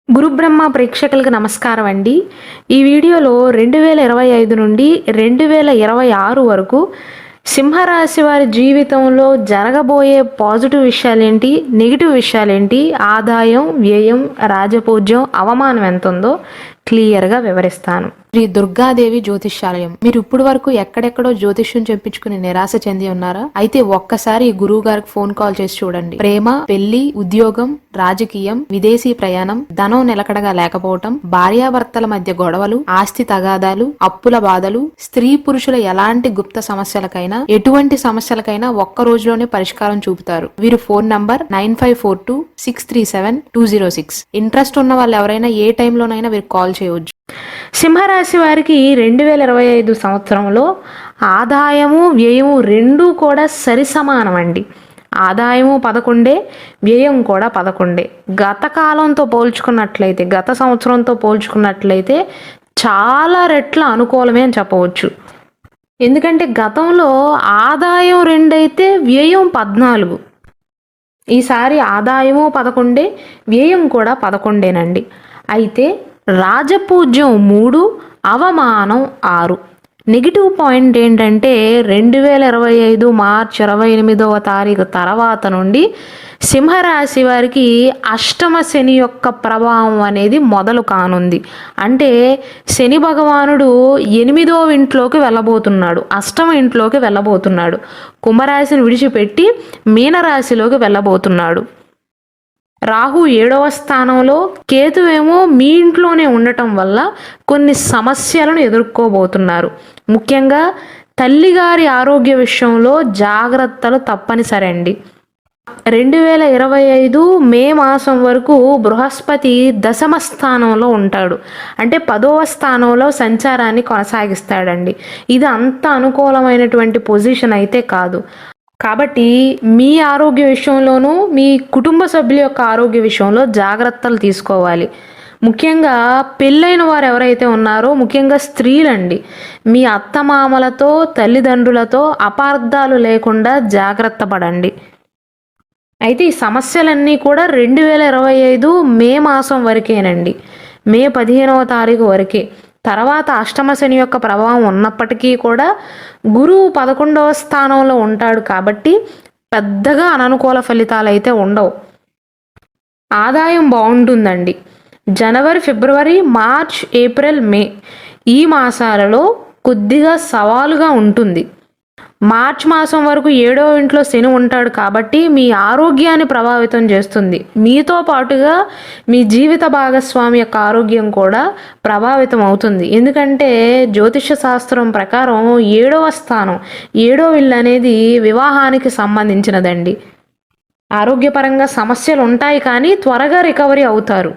గురుబ్రహ్మ ప్రేక్షకులకు నమస్కారం అండి. ఈ వీడియోలో 2025 నుండి 2026 వరకు సింహరాశి వారి జీవితంలో జరగబోయే పాజిటివ్ విషయాలేంటి, నెగిటివ్ విషయాలేంటి, ఆదాయం, వ్యయం, రాజపూజ్యం, అవమానం ఎంత ఉందో క్లియర్గా వివరిస్తాను. శ్రీ దుర్గాదేవి జ్యోతిష్యాలయం. మీరు ఇప్పుడు వరకు ఎక్కడెక్కడో జ్యోతిష్యం చెప్పించుకుని నిరాశ చెంది ఉన్నారా? అయితే ఒక్కసారి గురువు గారికి ఫోన్ కాల్ చేసి చూడండి. ప్రేమ, పెళ్లి, ఉద్యోగం, రాజకీయం, విదేశీ ప్రయాణం, ధనం నిలకడగా లేకపోవటం, భార్యాభర్తల మధ్య గొడవలు, ఆస్తి తగాదాలు, అప్పుల బాధలు, స్త్రీ పురుషుల ఎలాంటి గుప్త సమస్యలకైనా, ఎటువంటి సమస్యలకైనా ఒక్క రోజులోనే పరిష్కారం చూపుతారు. వీరు ఫోన్ నంబర్ 9542637206. ఇంట్రెస్ట్ ఉన్న వాళ్ళు ఎవరైనా ఏ టైంలోనైనా వీరికి కాల్ చేయవచ్చు. సింహరాశి వారికి 2025 సంవత్సరంలో ఆదాయము, వ్యయము రెండూ కూడా సరి సమానం అండి. ఆదాయము 11, వ్యయం కూడా 11. గత కాలంతో పోల్చుకున్నట్లయితే, గత సంవత్సరంతో పోల్చుకున్నట్లయితే చాలా రెట్ల అనుకూలమే అని చెప్పవచ్చు. ఎందుకంటే గతంలో ఆదాయం 2 అయితే వ్యయం 14. ఈసారి ఆదాయము 11, వ్యయం కూడా 11నండి. అయితే రాజపూజ్యం 3, అవమానం 6. నెగిటివ్ పాయింట్ ఏంటంటే 2025 మార్చి 28వ తారీఖు తర్వాత నుండి సింహరాశి వారికి అష్టమ శని యొక్క ప్రభావం అనేది మొదలు కానుంది. అంటే శని భగవానుడు 8వ ఇంట్లోకి వెళ్ళబోతున్నాడు, అష్టమ ఇంట్లోకి వెళ్ళబోతున్నాడు. కుంభరాశిని విడిచిపెట్టి మీనరాశిలోకి వెళ్ళబోతున్నాడు. రాహు 7వ స్థానంలో, కేతువేమో మీ ఇంట్లోనే ఉండటం వల్ల కొన్ని సమస్యలను ఎదుర్కోబోతున్నారు. ముఖ్యంగా తల్లిగారి ఆరోగ్య విషయంలో జాగ్రత్తలు తప్పనిసరి అండి. 2025 మే మాసం వరకు బృహస్పతి దశమ స్థానంలో ఉంటాడు. అంటే 10వ స్థానంలో సంచారాన్ని కొనసాగిస్తాడండి. ఇది అంత అనుకూలమైనటువంటి పొజిషన్ అయితే కాదు. కాబట్టి మీ ఆరోగ్య విషయంలోనూ, మీ కుటుంబ సభ్యుల యొక్క ఆరోగ్య విషయంలో జాగ్రత్తలు తీసుకోవాలి. ముఖ్యంగా పెళ్ళైన వారు ఎవరైతే ఉన్నారో, ముఖ్యంగా స్త్రీలండి, మీ అత్తమామలతో, తల్లిదండ్రులతో అపార్థాలు లేకుండా జాగ్రత్త పడండి. అయితే ఈ సమస్యలన్నీ కూడా 2025 మే మాసం వరకేనండి. మే 15వ తారీఖు వరకే. తర్వాత అష్టమ శని యొక్క ప్రభావం ఉన్నప్పటికీ కూడా గురువు 11వ స్థానంలో ఉంటాడు కాబట్టి పెద్దగా అననుకూల ఫలితాలు అయితే ఉండవు. ఆదాయం బాగుంటుందండి. జనవరి, ఫిబ్రవరి, మార్చ్, ఏప్రిల్, మే ఈ మాసాలలో కొద్దిగా సవాలుగా ఉంటుంది. మార్చ్ మాసం వరకు 7వ ఇంట్లో శని ఉంటాడు కాబట్టి మీ ఆరోగ్యాన్ని ప్రభావితం చేస్తుంది. మీతో పాటుగా మీ జీవిత భాగస్వామి యొక్క ఆరోగ్యం కూడా ప్రభావితం అవుతుంది. ఎందుకంటే జ్యోతిష శాస్త్రం ప్రకారం 7వ స్థానం, 7వ ఇల్లు అనేది వివాహానికి సంబంధించినదండి. ఆరోగ్యపరంగా సమస్యలు ఉంటాయి కానీ త్వరగా రికవరీ అవుతారు.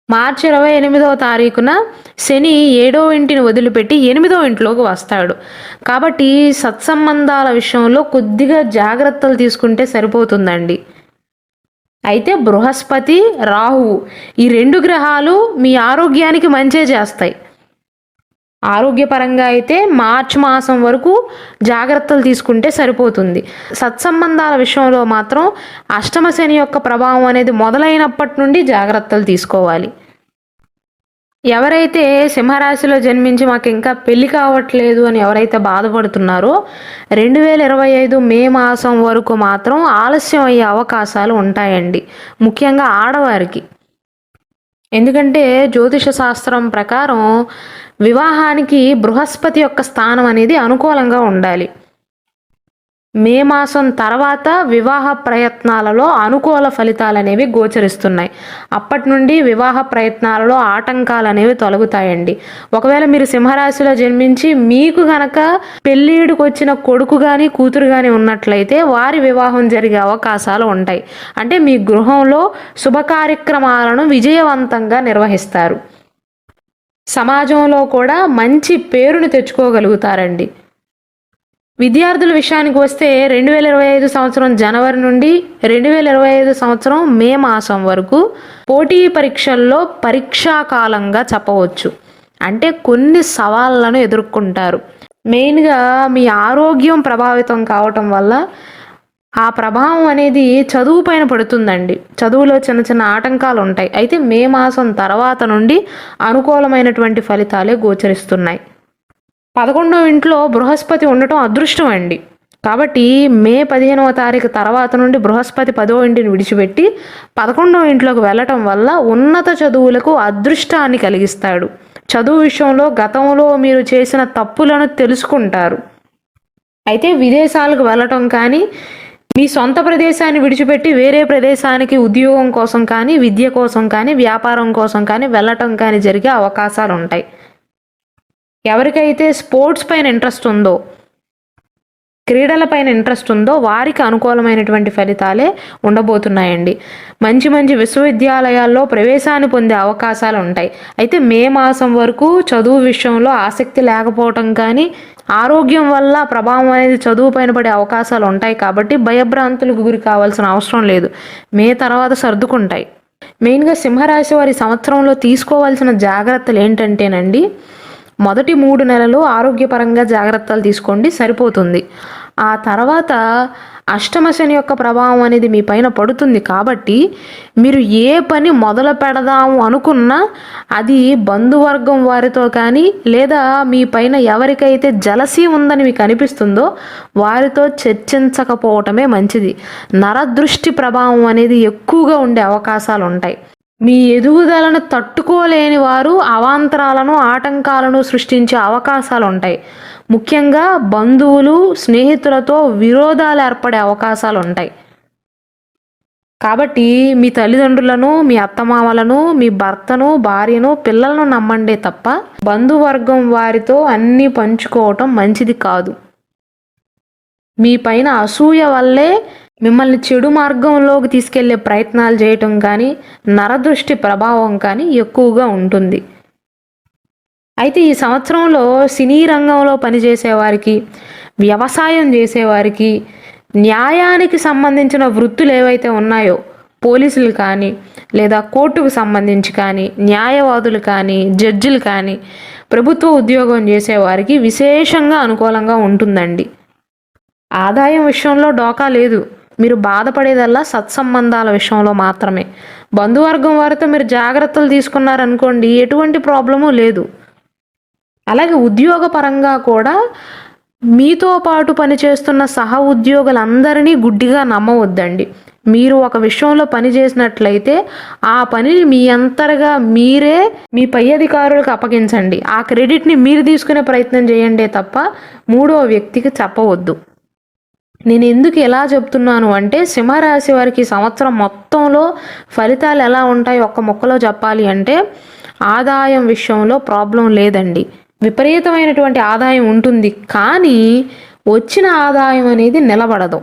మార్చి 28వ తారీఖున శని 7వ ఇంటిని వదిలిపెట్టి 8వ ఇంట్లోకి వస్తాడు. కాబట్టి సత్సంబంధాల విషయంలో కొద్దిగా జాగ్రత్తలు తీసుకుంటే సరిపోతుందండి. అయితే బృహస్పతి, రాహువు ఈ 2 గ్రహాలు మీ ఆరోగ్యానికి మంచే చేస్తాయి. ఆరోగ్యపరంగా అయితే మార్చి మాసం వరకు జాగ్రత్తలు తీసుకుంటే సరిపోతుంది. సత్సంబంధాల విషయంలో మాత్రం అష్టమ శని యొక్క ప్రభావం అనేది మొదలైనప్పటి నుండి జాగ్రత్తలు తీసుకోవాలి. ఎవరైతే సింహరాశిలో జన్మించి మాకు ఇంకా పెళ్లి కావట్లేదు అని ఎవరైతే బాధపడుతున్నారో 2025 మే మాసం వరకు మాత్రం ఆలస్యం అయ్యే అవకాశాలు ఉంటాయండి, ముఖ్యంగా ఆడవారికి. ఎందుకంటే జ్యోతిష శాస్త్రం ప్రకారం వివాహానికి బృహస్పతి యొక్క స్థానం అనేది అనుకూలంగా ఉండాలి. మే మాసం తర్వాత వివాహ ప్రయత్నాలలో అనుకూల ఫలితాలు అనేవి గోచరిస్తున్నాయి. అప్పటి నుండి వివాహ ప్రయత్నాలలో ఆటంకాలు అనేవి తొలగుతాయండి. ఒకవేళ మీరు సింహరాశిలో జన్మించి మీకు గనక పెళ్ళిడికి వచ్చిన కొడుకు కానీ కూతురు కానీ ఉన్నట్లయితే వారి వివాహం జరిగే అవకాశాలు ఉంటాయి. అంటే మీ గృహంలో శుభ కార్యక్రమాలను విజయవంతంగా నిర్వహిస్తారు. సమాజంలో కూడా మంచి పేరును తెచ్చుకోగలుగుతారండి. విద్యార్థుల విషయానికి వస్తే 2025 సంవత్సరం జనవరి నుండి 2025 సంవత్సరం మే మాసం వరకు పోటీ పరీక్షల్లో పరీక్షాకాలంగా చెప్పవచ్చు. అంటే కొన్ని సవాళ్లను ఎదుర్కొంటారు. మెయిన్గా మీ ఆరోగ్యం ప్రభావితం కావటం వల్ల ఆ ప్రభావం అనేది చదువు పైన పడుతుందండి. చదువులో చిన్న చిన్న ఆటంకాలు ఉంటాయి. అయితే మే మాసం తర్వాత నుండి అనుకూలమైనటువంటి ఫలితాలే గోచరిస్తున్నాయి. 11వ ఇంట్లో బృహస్పతి ఉండటం అదృష్టం అండి. కాబట్టి మే 15వ తారీఖు తర్వాత నుండి బృహస్పతి 10వ ఇంటిని విడిచిపెట్టి 11వ ఇంట్లోకి వెళ్ళటం వల్ల ఉన్నత చదువులకు అదృష్టాన్ని కలిగిస్తాడు. చదువు విషయంలో గతంలో మీరు చేసిన తప్పులను తెలుసుకుంటారు. అయితే విదేశాలకు వెళ్ళటం కానీ, మీ సొంత ప్రదేశాన్ని విడిచిపెట్టి వేరే ప్రదేశానికి ఉద్యోగం కోసం కానీ, విద్య కోసం కానీ, వ్యాపారం కోసం కానీ వెళ్ళటం కానీ జరిగే అవకాశాలు ఉంటాయి. ఎవరికైతే స్పోర్ట్స్ పైన ఇంట్రెస్ట్ ఉందో, క్రీడల పైన ఇంట్రెస్ట్ ఉందో వారికి అనుకూలమైనటువంటి ఫలితాలే ఉండబోతున్నాయండి. మంచి మంచి విశ్వవిద్యాలయాల్లో ప్రవేశాన్ని పొందే అవకాశాలు ఉంటాయి. అయితే మే మాసం వరకు చదువు విషయంలో ఆసక్తి లేకపోవటం కానీ, ఆరోగ్యం వల్ల ప్రభావం అనేది చదువు పైన పడే అవకాశాలు ఉంటాయి. కాబట్టి భయభ్రాంతులకు గురి కావాల్సిన అవసరం లేదు. మే తర్వాత సర్దుకుంటాయి. మెయిన్గా సింహరాశి వారి సంవత్సరంలో తీసుకోవాల్సిన జాగ్రత్తలు ఏంటంటేనండి, మొదటి 3 నెలలు ఆరోగ్యపరంగా జాగ్రత్తలు తీసుకోండి, సరిపోతుంది. ఆ తర్వాత అష్టమ శని యొక్క ప్రభావం అనేది మీ పైన పడుతుంది. కాబట్టి మీరు ఏ పని మొదలు పెడదాము అనుకున్నా అది బంధువర్గం వారితో కానీ, లేదా మీ పైన ఎవరికైతే జలసీ ఉందని మీకు అనిపిస్తుందో వారితో చర్చించకపోవటమే మంచిది. నరదృష్టి ప్రభావం అనేది ఎక్కువగా ఉండే అవకాశాలు ఉంటాయి. మీ ఎదుగుదలను తట్టుకోలేని వారు అవాంతరాలను, ఆటంకాలను సృష్టించే అవకాశాలు ఉంటాయి. ముఖ్యంగా బంధువులు, స్నేహితులతో విరోధాలు ఏర్పడే అవకాశాలు ఉంటాయి. కాబట్టి మీ తల్లిదండ్రులను, మీ అత్తమామలను, మీ భర్తను, భార్యను, పిల్లలను నమ్మండే తప్ప బంధువర్గం వారితో అన్నీ పంచుకోవటం మంచిది కాదు. మీ పైన అసూయ వల్లే మిమ్మల్ని చెడు మార్గంలోకి తీసుకెళ్లే ప్రయత్నాలు చేయటం కానీ, నరదృష్టి ప్రభావం కానీ ఎక్కువగా ఉంటుంది. అయితే ఈ సంవత్సరంలో సినీ రంగంలో పనిచేసేవారికి, వ్యవసాయం చేసేవారికి, న్యాయానికి సంబంధించిన వృత్తులు ఏవైతే ఉన్నాయో, పోలీసులు కానీ, లేదా కోర్టుకు సంబంధించి కానీ, న్యాయవాదులు కానీ, జడ్జిలు కానీ, ప్రభుత్వ ఉద్యోగం చేసేవారికి విశేషంగా అనుకూలంగా ఉంటుందండి. ఆదాయం విషయంలో డోకా లేదు. మీరు బాధపడేదల్లా సత్సంబంధాల విషయంలో మాత్రమే. బంధువర్గం వారితో మీరు జాగ్రత్తలు తీసుకున్నారనుకోండి, ఎటువంటి ప్రాబ్లము లేదు. అలాగే ఉద్యోగపరంగా కూడా మీతో పాటు పనిచేస్తున్న సహ ఉద్యోగులందరినీ గుడ్డిగా నమ్మవద్దండి. మీరు ఒక విషయంలో పని చేసినట్లయితే ఆ పనిని మీ అంతరగా మీరే మీ పై అధికారులకు అప్పగించండి. ఆ క్రెడిట్ని మీరు తీసుకునే ప్రయత్నం చేయండి తప్ప మూడో వ్యక్తికి చెప్పవద్దు. నేను ఎందుకు ఎలా చెప్తున్నాను అంటే, సింహరాశి వారికి సంవత్సరం మొత్తంలో ఫలితాలు ఎలా ఉంటాయి ఒక్క ముక్కలో చెప్పాలి అంటే, ఆదాయం విషయంలో ప్రాబ్లం లేదండి. విపరీతమైనటువంటి ఆదాయం ఉంటుంది, కానీ వచ్చిన ఆదాయం అనేది నిలబడదు,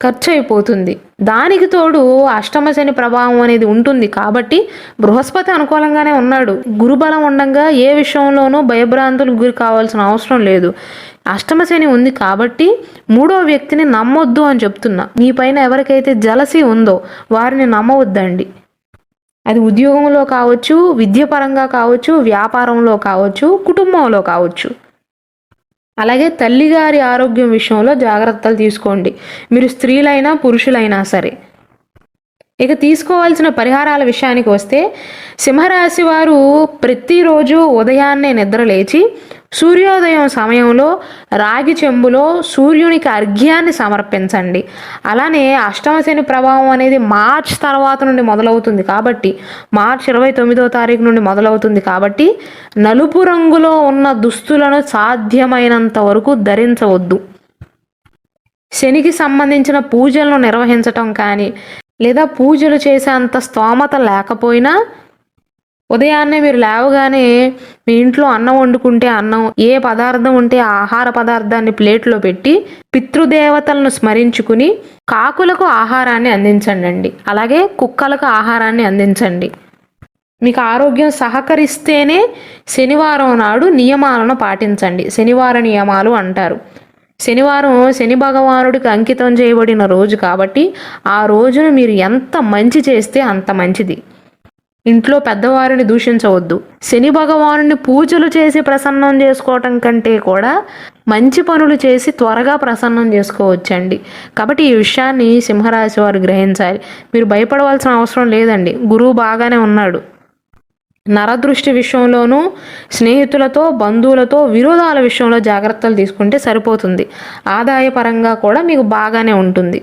ఖర్చు అయిపోతుంది. దానికి తోడు అష్టమ శని ప్రభావం అనేది ఉంటుంది. కాబట్టి బృహస్పతి అనుకూలంగానే ఉన్నాడు. గురుబలం ఉండగా ఏ విషయంలోనూ భయభ్రాంతులకు గురి కావాల్సిన అవసరం లేదు. అష్టమ శని ఉంది కాబట్టి మూడో వ్యక్తిని నమ్మొద్దు అని చెప్తున్నా. మీ పైన ఎవరికైతే జలసీ ఉందో వారిని నమ్మవద్దండి. అది ఉద్యోగంలో కావచ్చు, విద్యపరంగా కావచ్చు, వ్యాపారంలో కావచ్చు, కుటుంబంలో కావచ్చు. అలాగే తల్లిగారి ఆరోగ్యం విషయంలో జాగ్రత్తలు తీసుకోండి, మీరు స్త్రీలైనా పురుషులైనా సరే. ఇక తీసుకోవాల్సిన పరిహారాల విషయానికి వస్తే, సింహరాశి వారు ప్రతిరోజు ఉదయాన్నే నిద్రలేచి సూర్యోదయం సమయంలో రాగి చెంబులో సూర్యునికి అర్ఘ్యాన్ని సమర్పించండి. అలానే అష్టమ శని ప్రభావం అనేది మార్చ్ తర్వాత నుండి మొదలవుతుంది కాబట్టి, మార్చ్ 29వ తారీఖు నుండి మొదలవుతుంది కాబట్టి నలుపు రంగులో ఉన్న దుస్తులను సాధ్యమైనంత వరకు ధరించవద్దు. శనికి సంబంధించిన పూజలను నిర్వహించటం కానీ, లేదా పూజలు చేసే అంత స్తోమత లేకపోయినా ఉదయాన్నే మీరు లేవగానే మీ ఇంట్లో అన్నం వండుకుంటే అన్నం, ఏ పదార్థం ఉంటే ఆహార పదార్థాన్ని ప్లేట్లో పెట్టి పితృదేవతలను స్మరించుకుని కాకులకు ఆహారాన్ని అందించండి. అలాగే కుక్కలకు ఆహారాన్ని అందించండి. మీకు ఆరోగ్యం సహకరిస్తేనే శనివారం నాడు నియమాలను పాటించండి. శనివార నియమాలు అంటారు. శనివారం శని భగవానుడికి అంకితం చేయబడిన రోజు కాబట్టి ఆ రోజును మీరు ఎంత మంచి చేస్తే అంత మంచిది. ఇంట్లో పెద్దవారిని దూషించవద్దు. శని భగవానుని పూజలు చేసి ప్రసన్నం చేసుకోవటం కంటే కూడా మంచి పనులు చేసి త్వరగా ప్రసన్నం చేసుకోవచ్చండి. కాబట్టి ఈ విషయాన్ని సింహరాశి వారు గ్రహించాలి. మీరు భయపడవలసిన అవసరం లేదండి. గురువు బాగానే ఉన్నాడు. నరదృష్టి విషయంలోనూ, స్నేహితులతో, బంధువులతో విరోధాల విషయంలో జాగ్రత్తలు తీసుకుంటే సరిపోతుంది. ఆదాయపరంగా కూడా మీకు బాగానే ఉంటుంది.